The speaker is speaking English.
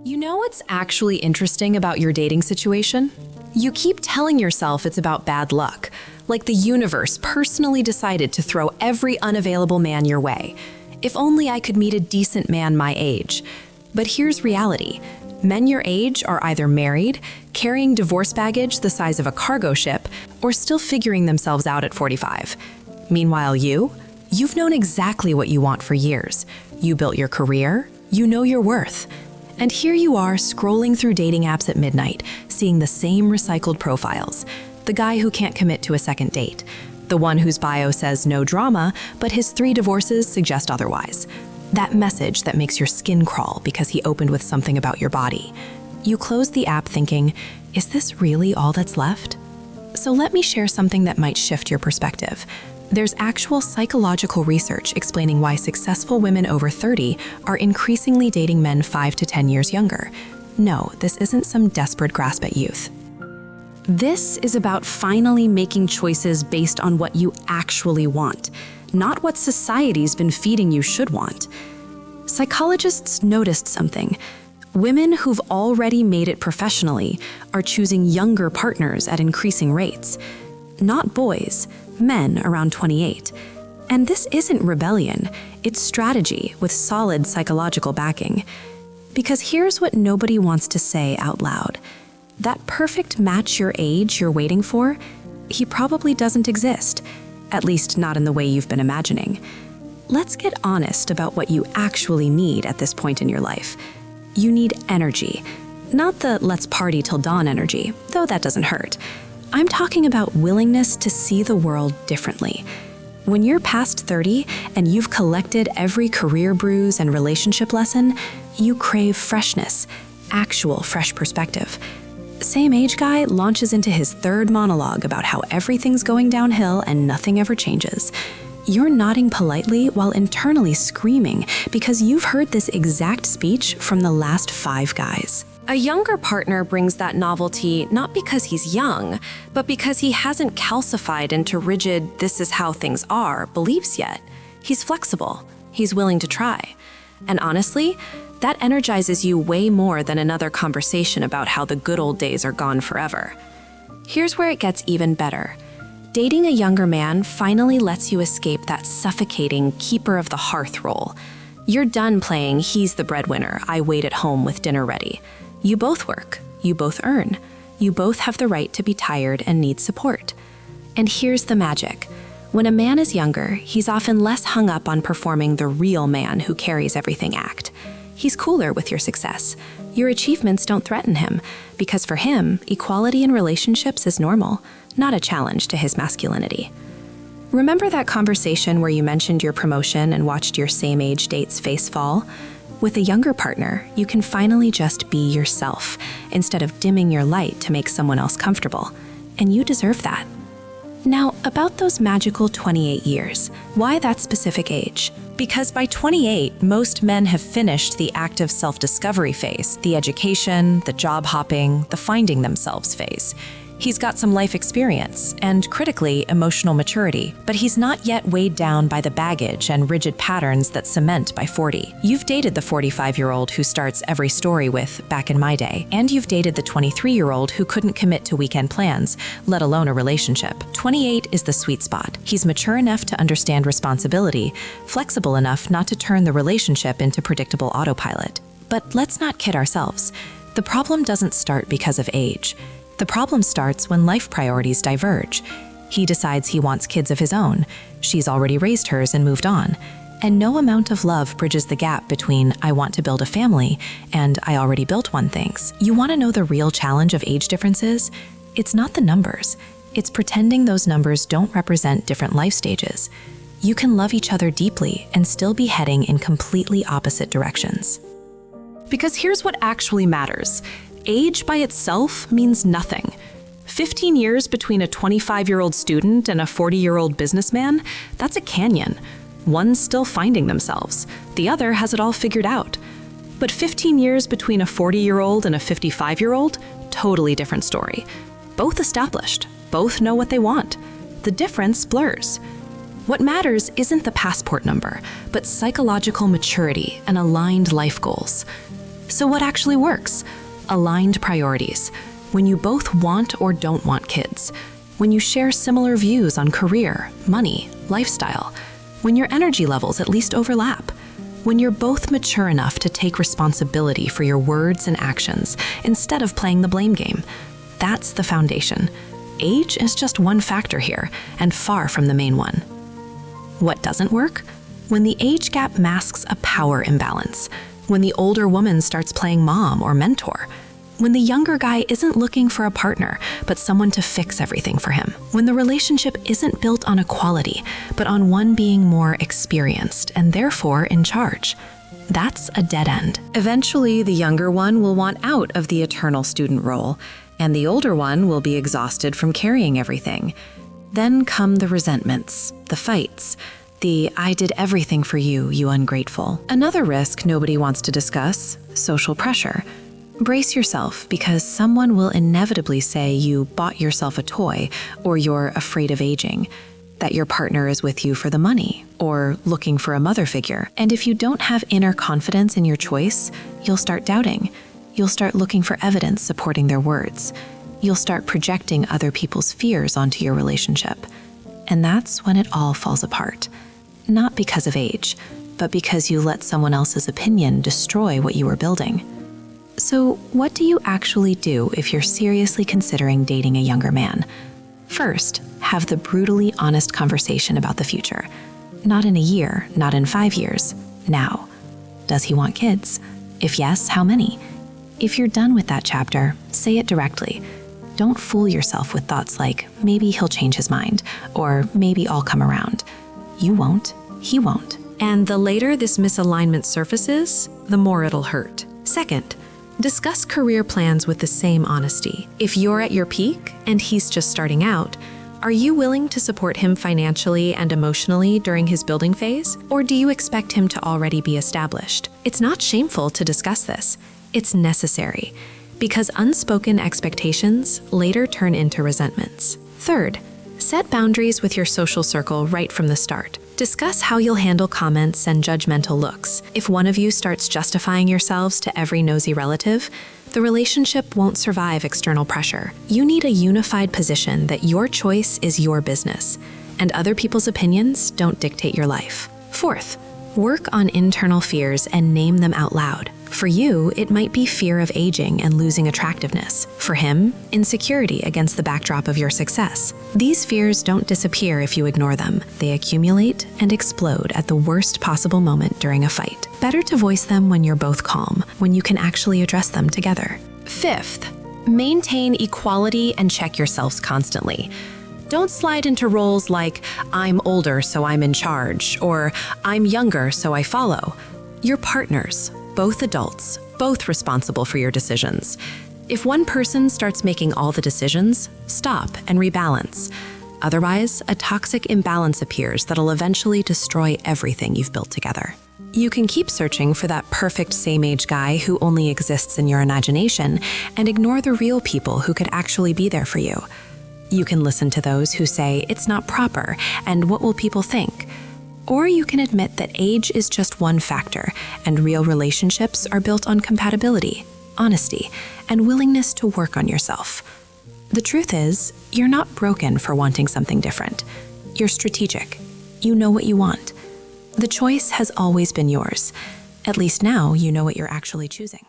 You know what's actually interesting about your dating situation? You keep telling yourself it's about bad luck, like the universe personally decided to throw every unavailable man your way. If only I could meet a decent man my age. But here's reality. Men your age are either married, carrying divorce baggage the size of a cargo ship, or still figuring themselves out at 45. Meanwhile, you've known exactly what you want for years. You built your career, you know your worth. And here you are scrolling through dating apps at midnight, seeing the same recycled profiles. The guy who can't commit to a second date. The one whose bio says no drama, but his 3 divorces suggest otherwise. That message that makes your skin crawl because he opened with something about your body. You close the app thinking, is this really all that's left? So let me share something that might shift your perspective. There's actual psychological research explaining why successful women over 30 are increasingly dating men 5 to 10 years younger. No, this isn't some desperate grasp at youth. This is about finally making choices based on what you actually want, not what society's been feeding you should want. Psychologists noticed something. Women who've already made it professionally are choosing younger partners at increasing rates. Not boys, men around 28. And this isn't rebellion, it's strategy with solid psychological backing. Because here's what nobody wants to say out loud. That perfect match your age you're waiting for, he probably doesn't exist, at least not in the way you've been imagining. Let's get honest about what you actually need at this point in your life. You need energy, not the let's party till dawn energy, though that doesn't hurt. I'm talking about willingness to see the world differently. When you're past 30 and you've collected every career bruise and relationship lesson, you crave freshness, actual fresh perspective. Same age guy launches into his 3rd monologue about how everything's going downhill and nothing ever changes. You're nodding politely while internally screaming because you've heard this exact speech from the last 5 guys. A younger partner brings that novelty not because he's young, but because he hasn't calcified into rigid, this is how things are, beliefs yet. He's flexible. He's willing to try. And honestly, that energizes you way more than another conversation about how the good old days are gone forever. Here's where it gets even better. Dating a younger man finally lets you escape that suffocating keeper of the hearth role. You're done playing he's the breadwinner, I wait at home with dinner ready. You both work, you both earn, you both have the right to be tired and need support. And here's the magic. When a man is younger, he's often less hung up on performing the real man who carries everything act. He's cooler with your success. Your achievements don't threaten him, because for him, equality in relationships is normal, not a challenge to his masculinity. Remember that conversation where you mentioned your promotion and watched your same-age date's face fall? With a younger partner, you can finally just be yourself, instead of dimming your light to make someone else comfortable. And you deserve that. Now, about those magical 28 years. Why that specific age? Because by 28, most men have finished the active self-discovery phase, the education, the job hopping, the finding themselves phase. He's got some life experience and, critically, emotional maturity, but he's not yet weighed down by the baggage and rigid patterns that cement by 40. You've dated the 45-year-old who starts every story with, back in my day, and you've dated the 23-year-old who couldn't commit to weekend plans, let alone a relationship. 28 is the sweet spot. He's mature enough to understand responsibility, flexible enough not to turn the relationship into predictable autopilot. But let's not kid ourselves. The problem doesn't start because of age. The problem starts when life priorities diverge. He decides he wants kids of his own. She's already raised hers and moved on. And no amount of love bridges the gap between I want to build a family and I already built one things. You want to know the real challenge of age differences? It's not the numbers. It's pretending those numbers don't represent different life stages. You can love each other deeply and still be heading in completely opposite directions. Because here's what actually matters. Age by itself means nothing. 15 years between a 25-year-old student and a 40-year-old businessman, that's a canyon. One's still finding themselves. The other has it all figured out. But 15 years between a 40-year-old and a 55-year-old, totally different story. Both established. Both know what they want. The difference blurs. What matters isn't the passport number, but psychological maturity and aligned life goals. So what actually works? Aligned priorities. When you both want or don't want kids. When you share similar views on career, money, lifestyle. When your energy levels at least overlap. When you're both mature enough to take responsibility for your words and actions instead of playing the blame game. That's the foundation. Age is just one factor here, and far from the main one. What doesn't work? When the age gap masks a power imbalance. When the older woman starts playing mom or mentor. When the younger guy isn't looking for a partner, but someone to fix everything for him. When the relationship isn't built on equality, but on one being more experienced and therefore in charge. That's a dead end. Eventually, the younger one will want out of the eternal student role, and the older one will be exhausted from carrying everything. Then come the resentments, the fights, the "I did everything for you, you ungrateful." Another risk nobody wants to discuss: social pressure. Brace yourself, because someone will inevitably say you bought yourself a toy, or you're afraid of aging, that your partner is with you for the money, or looking for a mother figure. And if you don't have inner confidence in your choice, you'll start doubting. You'll start looking for evidence supporting their words. You'll start projecting other people's fears onto your relationship. And that's when it all falls apart. Not because of age, but because you let someone else's opinion destroy what you were building. So, what do you actually do if you're seriously considering dating a younger man? First, have the brutally honest conversation about the future. Not in a year, not in 5 years, now. Does he want kids? If yes, how many? If you're done with that chapter, say it directly. Don't fool yourself with thoughts like, maybe he'll change his mind, or maybe I'll come around. You won't, he won't. And the later this misalignment surfaces, the more it'll hurt. Second, discuss career plans with the same honesty. If you're at your peak and he's just starting out, are you willing to support him financially and emotionally during his building phase? Or do you expect him to already be established? It's not shameful to discuss this. It's necessary, because unspoken expectations later turn into resentments. Third, set boundaries with your social circle right from the start. Discuss how you'll handle comments and judgmental looks. If one of you starts justifying yourselves to every nosy relative, the relationship won't survive external pressure. You need a unified position that your choice is your business, and other people's opinions don't dictate your life. Fourth, work on internal fears and name them out loud. For you, it might be fear of aging and losing attractiveness. For him, insecurity against the backdrop of your success. These fears don't disappear if you ignore them. They accumulate and explode at the worst possible moment during a fight. Better to voice them when you're both calm, when you can actually address them together. Fifth, maintain equality and check yourselves constantly. Don't slide into roles like, I'm older, so I'm in charge, or I'm younger, so I follow. You're partners, both adults, both responsible for your decisions. If one person starts making all the decisions, stop and rebalance. Otherwise, a toxic imbalance appears that'll eventually destroy everything you've built together. You can keep searching for that perfect same-age guy who only exists in your imagination and ignore the real people who could actually be there for you. You can listen to those who say it's not proper and what will people think? Or you can admit that age is just one factor and real relationships are built on compatibility, honesty, and willingness to work on yourself. The truth is, you're not broken for wanting something different. You're strategic. You know what you want. The choice has always been yours. At least now you know what you're actually choosing.